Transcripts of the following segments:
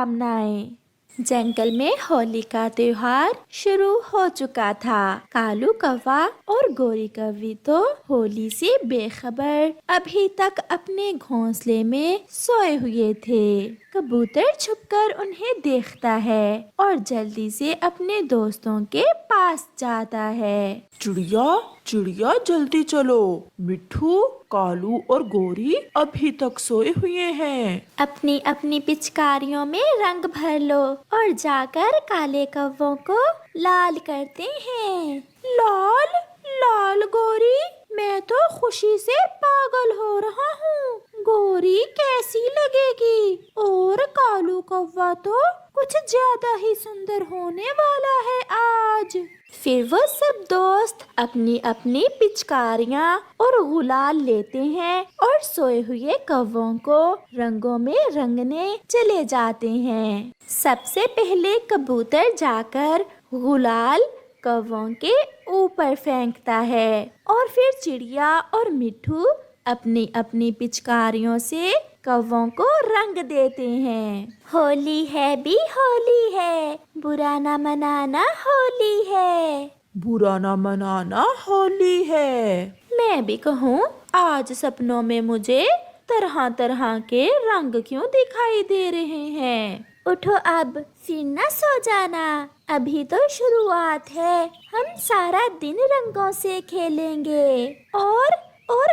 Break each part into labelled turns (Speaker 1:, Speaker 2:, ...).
Speaker 1: शुभकामनाएं। जंगल में होली का त्योहार शुरू हो चुका था। कालू कौवा और गोरी कौवी तो होली से बेखबर अभी तक अपने घोंसले में सोए हुए थे। कबूतर छुपकर उन्हें देखता है और जल्दी से अपने दोस्तों के पास जाता है।
Speaker 2: चिड़िया चिड़िया जल्दी चलो, मिट्ठू, कालू और गोरी अभी तक सोए हुए हैं।
Speaker 1: अपनी अपनी पिचकारियों में रंग भर लो और जाकर काले कौवों को लाल करते हैं। लाल लाल गोरी, मैं तो खुशी से पागल हो रहा हूँ। गोरी कैसी लगेगी? और कालू कौवा तो कुछ ज्यादा ही सुंदर होने वाला है आज। फिर वो सब दोस्त अपनी अपनी पिचकारियाँ और गुलाल लेते हैं और सोए हुए कौवों को रंगों में रंगने चले जाते हैं। सबसे पहले कबूतर जाकर गुलाल कौवों के ऊपर फेंकता है और फिर चिड़िया और मिट्ठू अपनी अपनी पिचकारियों से कौवों को रंग देते हैं। होली है भी होली है, बुरा ना मनाना होली है।
Speaker 2: बुरा ना मनाना होली है।
Speaker 1: मैं भी कहूँ, आज सपनों में मुझे तरह तरह के रंग क्यों दिखाई दे रहे हैं। उठो अब, फिर न सो जाना, अभी तो शुरुआत है। हम सारा दिन रंगों से खेलेंगे और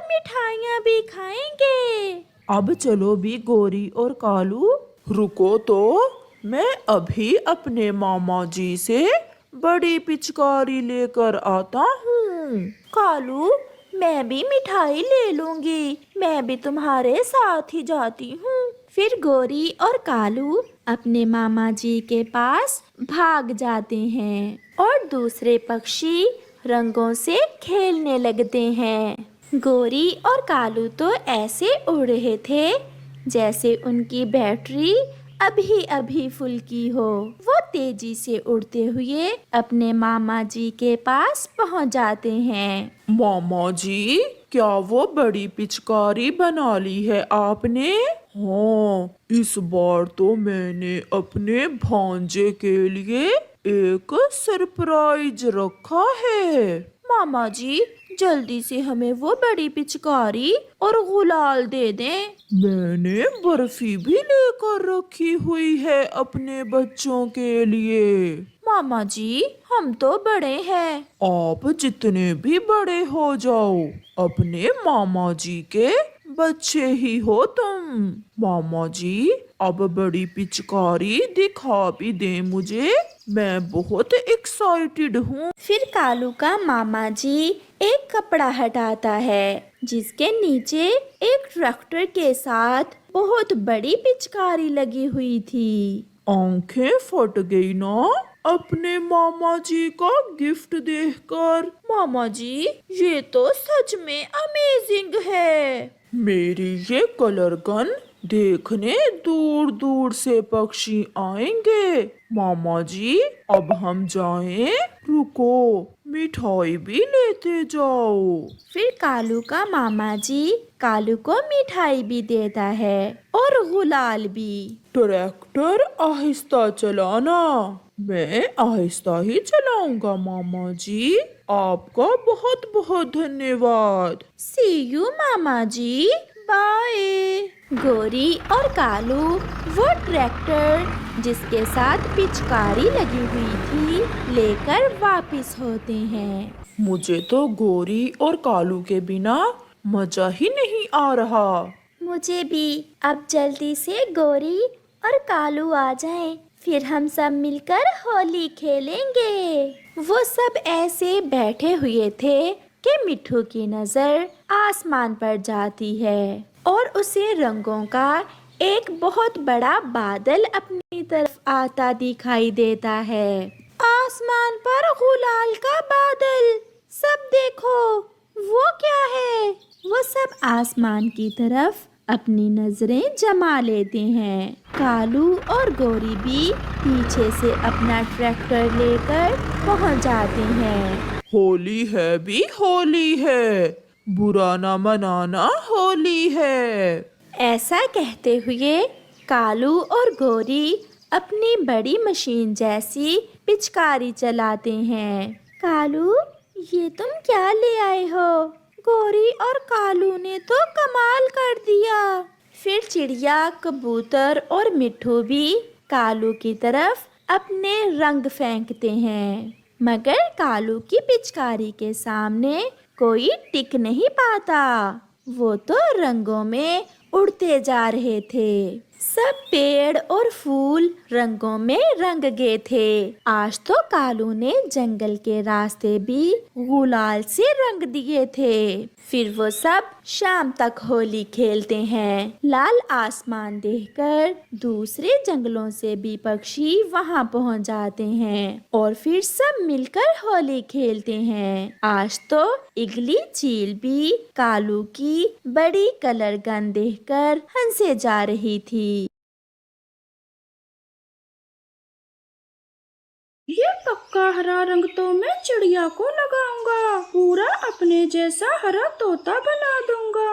Speaker 1: मिठाइयाँ भी खाएंगे।
Speaker 2: अब चलो भी गोरी और कालू। रुको तो, मैं अभी अपने मामा जी से बड़ी पिचकारी लेकर आता हूँ।
Speaker 1: कालू, मैं भी मिठाई ले लूंगी, मैं भी तुम्हारे साथ ही जाती हूँ। फिर गोरी और कालू अपने मामा जी के पास भाग जाते हैं और दूसरे पक्षी रंगों से खेलने लगते हैं। गोरी और कालू तो ऐसे उड़ रहे थे जैसे उनकी बैटरी अभी अभी फुल की हो। वो तेजी से उड़ते हुए अपने मामा जी के पास पहुंच जाते हैं।
Speaker 2: मामा जी, क्या वो बड़ी पिचकारी बना ली है आपने? हाँ, इस बार तो मैंने अपने भांजे के लिए एक सरप्राइज रखा है।
Speaker 1: मामा जी, जल्दी से हमें वो बड़ी पिचकारी और गुलाल दे दें।
Speaker 2: मैंने बर्फी भी लेकर रखी हुई है अपने बच्चों के लिए।
Speaker 1: मामा जी, हम तो बड़े हैं।
Speaker 2: आप जितने भी बड़े हो जाओ, अपने मामा जी के बच्चे ही हो तुम। मामा जी, अब बड़ी पिचकारी दिखा भी दे मुझे, मैं बहुत एक्साइटेड हूँ।
Speaker 1: फिर कालू का मामा जी एक कपड़ा हटाता है जिसके नीचे एक ट्रैक्टर के साथ बहुत बड़ी पिचकारी लगी हुई थी।
Speaker 2: आंखें फट गई ना अपने मामा जी का गिफ्ट देखकर।
Speaker 1: मामा जी, ये तो सच में अमेजिंग है।
Speaker 2: मेरी ये कलर गन देखने दूर दूर से पक्षी आएंगे। मामा जी, अब हम जाएं? रुको, मिठाई भी लेते जाओ।
Speaker 1: फिर कालू का मामा जी कालू को मिठाई भी देता है और गुलाल भी।
Speaker 2: ट्रैक्टर आहिस्ता चलाना। मैं आहिस्ता ही चलाऊंगा मामा जी। आपका बहुत बहुत धन्यवाद।
Speaker 1: सी यू मामा जी, बाय। गोरी और कालू वो ट्रैक्टर जिसके साथ पिचकारी लगी हुई थी लेकर वापस होते हैं।
Speaker 2: मुझे तो गोरी और कालू के बिना मजा ही नहीं आ रहा।
Speaker 1: मुझे भी। अब जल्दी से गोरी और कालू आ जाएं, फिर हम सब मिलकर होली खेलेंगे। वो सब ऐसे बैठे हुए थे कि मिट्ठू की नजर आसमान पर जाती है और उसे रंगों का एक बहुत बड़ा बादल अपनी तरफ आता दिखाई देता है। आसमान पर गुलाल का बादल, सब देखो, वो क्या है? वो सब आसमान की तरफ अपनी नजरें जमा लेते हैं। कालू और गोरी भी पीछे से अपना ट्रैक्टर लेकर पहुंच जाते हैं।
Speaker 2: होली है भी होली है, बुरा ना मनाना होली है।
Speaker 1: ऐसा कहते हुए कालू और गोरी अपनी बड़ी मशीन जैसी पिचकारी चलाते हैं। कालू, ये तुम क्या ले आए हो? गोरी और कालू ने तो कमाल कर दिया। फिर चिड़िया, कबूतर और मिट्ठू भी कालू की तरफ अपने रंग फेंकते हैं, मगर कालू की पिचकारी के सामने कोई टिक नहीं पाता। वो तो रंगों में उड़ते जा रहे थे। सब पेड़ और फूल रंगों में रंग गए थे। आज तो कालू ने जंगल के रास्ते भी गुलाल से रंग दिए थे। फिर वो सब शाम तक होली खेलते हैं। लाल आसमान देखकर दूसरे जंगलों से भी पक्षी वहां पहुंच जाते हैं और फिर सब मिलकर होली खेलते हैं। आज तो इगली चील भी कालू की बड़ी कलर गन देखकर हंसे जा रही थी।
Speaker 3: ये पक्का हरा रंग तो मैं चिड़िया को लगाऊंगा, पूरा अपने जैसा हरा तोता बना दूंगा।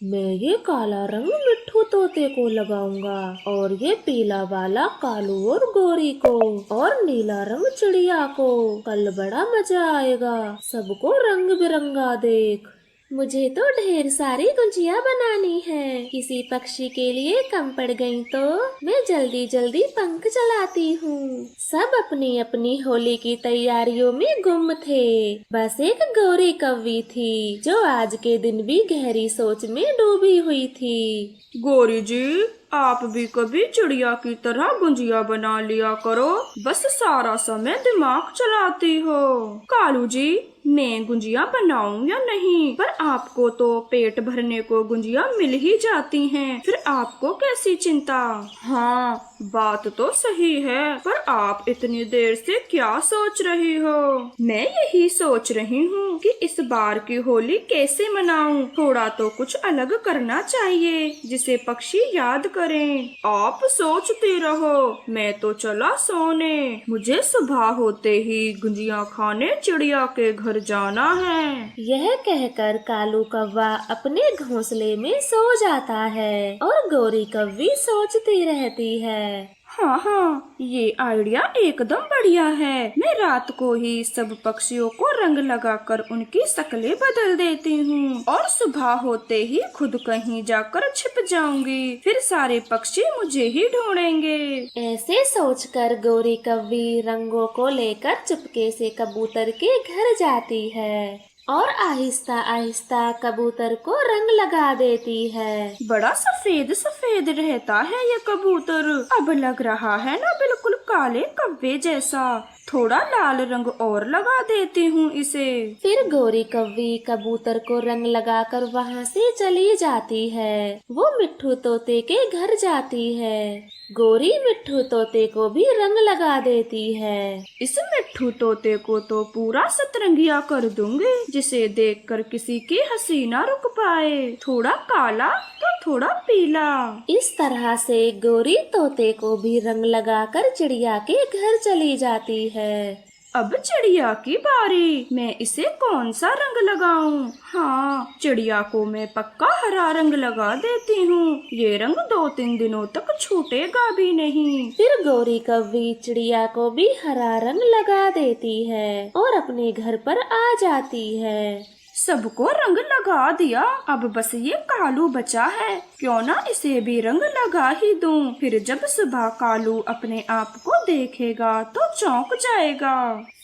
Speaker 3: मैं ये काला रंग मिट्ठू तोते को लगाऊंगा और ये पीला वाला कालू और गोरी को और नीला रंग चिड़िया को। कल बड़ा मजा आएगा, सबको रंग बिरंगा देख। मुझे तो ढेर सारी गुंजिया बनानी है। किसी पक्षी के लिए कम पड़ गई तो मैं जल्दी जल्दी पंख चलाती हूँ। सब अपनी अपनी होली की तैयारियों में गुम थे। बस एक गौरी कव्वी थी जो आज के दिन भी गहरी सोच में डूबी हुई थी।
Speaker 4: गौरी जी, आप भी कभी चिड़िया की तरह गुंजिया बना लिया करो, बस सारा समय दिमाग चलाती हो। कालू जी, मैं गुंजिया बनाऊं या नहीं, पर आपको तो पेट भरने को गुंजिया मिल ही जाती हैं, फिर आपको कैसी चिंता। हाँ, बात तो सही है, पर आप इतनी देर से क्या सोच रही हो? मैं यही सोच रही हूँ कि इस बार की होली कैसे मनाऊं। थोड़ा तो कुछ अलग करना चाहिए जिसे पक्षी याद करें। आप सोचती रहो, मैं तो चला सोने। मुझे सुबह होते ही गुंजिया खाने चिड़िया के घर जाना है।
Speaker 3: यह कहकर कालू कौवा अपने घोंसले में सो जाता है और गौरी कव्वी सोचती रहती है।
Speaker 4: हाँ, ये आइडिया एकदम बढ़िया है। मैं रात को ही सब पक्षियों को रंग लगाकर उनकी शक्लें बदल देती हूँ और सुबह होते ही खुद कहीं जाकर छिप जाऊंगी, फिर सारे पक्षी मुझे ही ढूंढेंगे।
Speaker 3: ऐसे सोचकर गौरी कव्वी रंगों को लेकर चुपके से कबूतर के घर जाती है और आहिस्ता आहिस्ता कबूतर को रंग लगा देती है।
Speaker 4: बड़ा सफेद सफेद रहता है ये कबूतर, अब लग रहा है ना बिल्कुल काले कव्वे जैसा। थोड़ा लाल रंग और लगा देती हूँ इसे।
Speaker 3: फिर गौरी कव्वी कबूतर को रंग लगाकर वहाँ से चली जाती है। वो मिट्ठू तोते के घर जाती है। गौरी मिट्ठू तोते को भी रंग लगा देती है।
Speaker 4: इस मिट्ठू तोते को तो पूरा सतरंगिया कर दूंगी, जिसे देखकर किसी की हंसी ना रुक पाए। थोड़ा काला तो थोड़ा पीला।
Speaker 3: इस तरह से गौरी तोते को भी रंग लगाकर चिड़िया के घर चली जाती है।
Speaker 4: अब चिड़िया की बारी, मैं इसे कौन सा रंग लगाऊं? हाँ, चिड़िया को मैं पक्का हरा रंग लगा देती हूँ। ये रंग 2-3 दिनों तक छूटेगा भी नहीं।
Speaker 3: फिर गौरी कव्वी चिड़िया को भी हरा रंग लगा देती है और अपने घर पर आ जाती है।
Speaker 4: सबको रंग लगा दिया, अब बस ये कालू बचा है। क्यों ना इसे भी रंग लगा ही दूं, फिर जब सुबह कालू अपने आप को देखेगा तो चौंक जाएगा।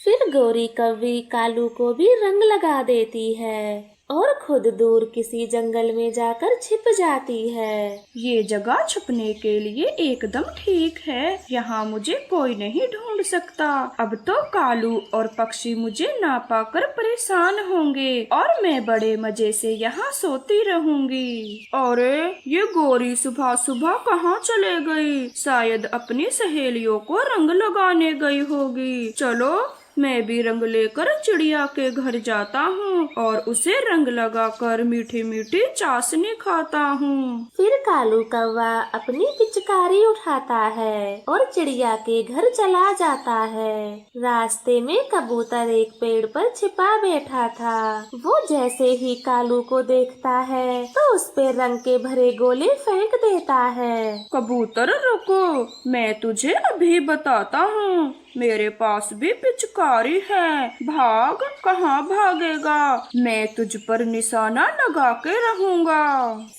Speaker 3: फिर गौरी कव्वी कालू को भी रंग लगा देती है और खुद दूर किसी जंगल में जाकर छिप जाती है।
Speaker 4: ये जगह छुपने के लिए एकदम ठीक है, यहाँ मुझे कोई नहीं ढूंढ सकता। अब तो कालू और पक्षी मुझे ना पाकर परेशान होंगे और मैं बड़े मजे से यहाँ सोती रहूंगी। अरे, ये गौरी सुबह सुबह कहाँ चले गई? शायद अपनी सहेलियों को रंग लगाने गई होगी। चलो मैं भी रंग लेकर चिड़िया के घर जाता हूँ और उसे रंग लगाकर मीठी मीठी चाशनी खाता हूँ।
Speaker 1: फिर कालू कौवा अपनी पिचकारी उठाता है और चिड़िया के घर चला जाता है। रास्ते में कबूतर एक पेड़ पर छिपा बैठा था। वो जैसे ही कालू को देखता है तो उस पे रंग के भरे गोले फेंक देता है।
Speaker 4: कबूतर रुको, मैं तुझे अभी बताता हूँ। मेरे पास भी पिचकारी है, भाग, कहाँ भागेगा, मैं तुझ पर निशाना लगा के रहूँगा।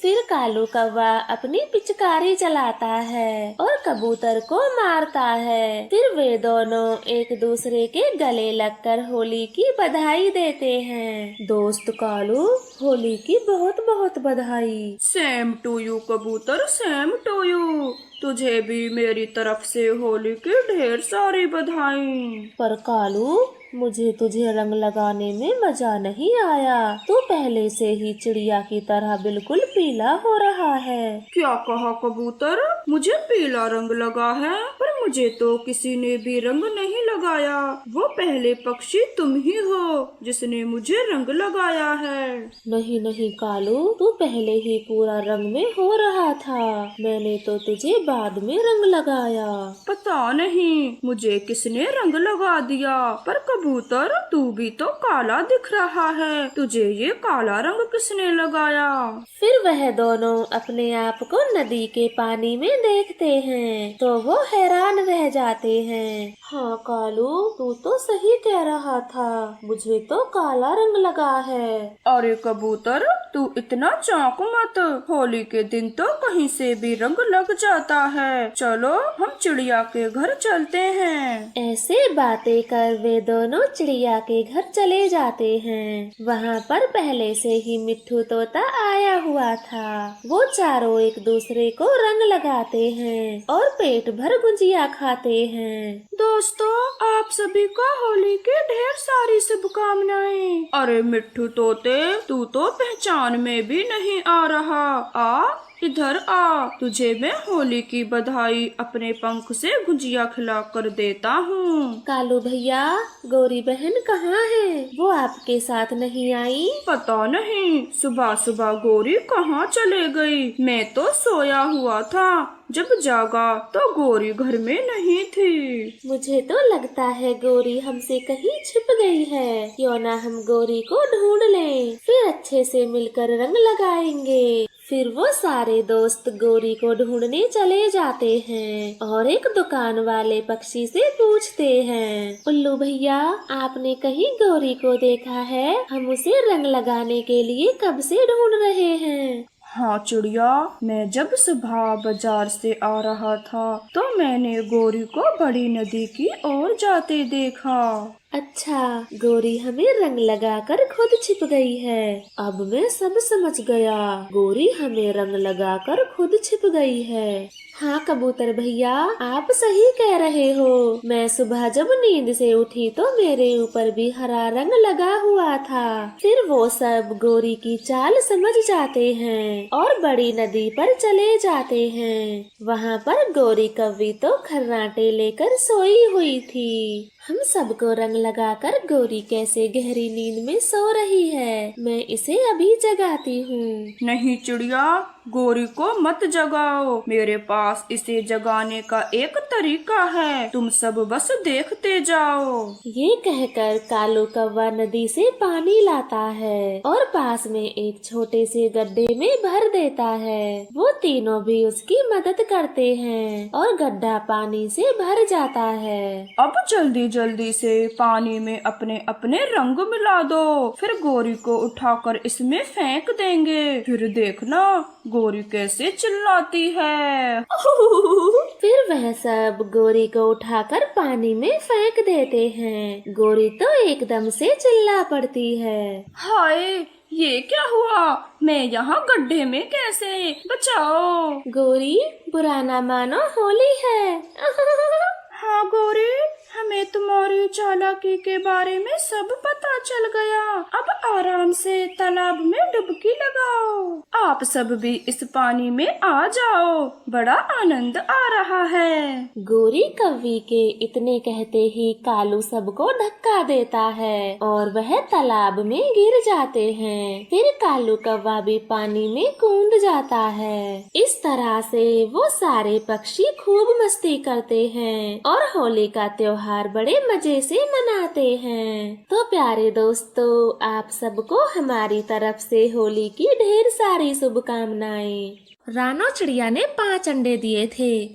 Speaker 1: फिर कालू कौवा अपनी पिचकारी चलाता है और कबूतर को मारता है। फिर वे दोनों एक दूसरे के गले लगकर होली की बधाई देते हैं। दोस्त कालू, होली की बहुत बहुत बधाई।
Speaker 4: सेम टू यू कबूतर, सेम टू यू। तुझे भी मेरी तरफ से होली की ढेर सारी बधाई।
Speaker 1: पर कालू, मुझे तुझे रंग लगाने में मजा नहीं आया। तू पहले से ही चिड़िया की तरह बिल्कुल पीला हो रहा है।
Speaker 4: क्या कहा कबूतर? मुझे पीला रंग लगा है, पर मुझे तो किसी ने भी रंग नहीं लगाया। वो पहले पक्षी तुम ही हो जिसने मुझे रंग लगाया है।
Speaker 1: नहीं नहीं कालू, तू पहले ही पूरा रंग में हो रहा था। मैंने तो तुझे बाद में रंग लगाया।
Speaker 4: पता नहीं मुझे किसने रंग लगा दिया, पर कबूतर तू भी तो काला दिख रहा है, तुझे ये काला रंग किसने लगाया?
Speaker 1: फिर वह दोनों अपने आप को नदी के पानी में देखते हैं तो वो हैरान रह जाते हैं। हाँ कालू, तू तो सही कह रहा था, मुझे तो काला रंग लगा है।
Speaker 4: अरे कबूतर, तू इतना चौंक मत, होली के दिन तो कहीं से भी रंग लग जाता है। चलो हम चिड़िया के घर चलते हैं।
Speaker 1: ऐसे बातें कर वे दोनों चिड़िया के घर चले जाते हैं। वहाँ पर पहले से ही मिट्ठू तोता आया हुआ था। वो चारों एक दूसरे को रंग लगाते हैं और पेट भर गुजिया खाते हैं।
Speaker 4: दोस्तों, आप सभी को होली की ढेर सारी शुभकामनाएं। अरे मिट्ठू तोते, तू तो पहचान में भी नहीं आ रहा। आ इधर आ, तुझे मैं होली की बधाई अपने पंख से गुजिया खिला कर देता हूँ।
Speaker 1: कालू भैया, गौरी बहन कहाँ है? वो आपके साथ नहीं आई?
Speaker 4: पता नहीं सुबह सुबह गौरी कहाँ चले गई। मैं तो सोया हुआ था, जब जागा तो गौरी घर में नहीं थी।
Speaker 1: मुझे तो लगता है गौरी हमसे कहीं छिप गई है। क्यों ना हम गौरी को ढूंढ लें, फिर अच्छे से मिलकर रंग लगाएंगे। फिर वो सारे दोस्त गौरी को ढूंढने चले जाते हैं और एक दुकान वाले पक्षी से पूछते हैं, उल्लू भैया, आपने कहीं गौरी को देखा है? हम उसे रंग लगाने के लिए कब से ढूंढ रहे हैं।
Speaker 4: हाँ चिड़िया, मैं जब सुबह बाजार से आ रहा था तो मैंने गौरी को बड़ी नदी की ओर जाते देखा।
Speaker 1: अच्छा, गौरी हमें रंग लगाकर खुद छिप गई है। अब मैं सब समझ गया, गौरी हमें रंग लगाकर खुद छिप गई है। हाँ कबूतर भैया, आप सही कह रहे हो। मैं सुबह जब नींद से उठी तो मेरे ऊपर भी हरा रंग लगा हुआ था। फिर वो सब गौरी की चाल समझ जाते हैं और बड़ी नदी पर चले जाते हैं। वहाँ पर गौरी कौवी तो खर्राटे लेकर सोई हुई थी। हम सबको रंग लगाकर गौरी कैसे गहरी नींद में सो रही है, मैं इसे अभी जगाती हूँ।
Speaker 4: नहीं चिड़िया, गौरी को मत जगाओ, मेरे पास इसे जगाने का एक तरीका है, तुम सब बस देखते जाओ।
Speaker 1: ये कहकर कालू कौवा नदी से पानी लाता है और पास में एक छोटे से गड्ढे में भर देता है। वो तीनों भी उसकी मदद करते हैं और गड्ढा पानी से भर जाता है।
Speaker 4: अब जल्दी जल्दी से पानी में अपने अपने रंग मिला दो, फिर गौरी को उठाकर इसमें फेंक देंगे। फिर देखना गौरी कैसे चिल्लाती है।
Speaker 1: फिर वह सब गौरी को उठाकर पानी में फेंक देते हैं। गौरी तो एकदम से चिल्ला पड़ती है,
Speaker 4: हाय, ये क्या हुआ? मैं यहाँ गड्ढे में कैसे? बचाओ।
Speaker 1: गौरी, बुरा ना मानो, होली है।
Speaker 4: हाँ गौरी, हमें तुम्हारी चालाकी के बारे में सब पता
Speaker 3: चल गया। अब आराम से तालाब में डुबकी लगाओ।
Speaker 4: आप सब भी इस पानी में आ जाओ, बड़ा आनंद आ रहा है।
Speaker 3: गोरी कौवी के इतने कहते ही कालू सबको धक्का देता है और वह तालाब में गिर जाते हैं। फिर कालू कौवा भी पानी में कूद जाता है। इस तरह से वो सारे पक्षी खूब मस्ती करते हैं और होली का त्योहार बड़े मजे से मनाते हैं। तो प्यारे दोस्तों, आप सबको हमारी तरफ से होली की ढेर सारी शुभकामनाएं। रानो चिड़िया ने 5 अंडे दिए थे।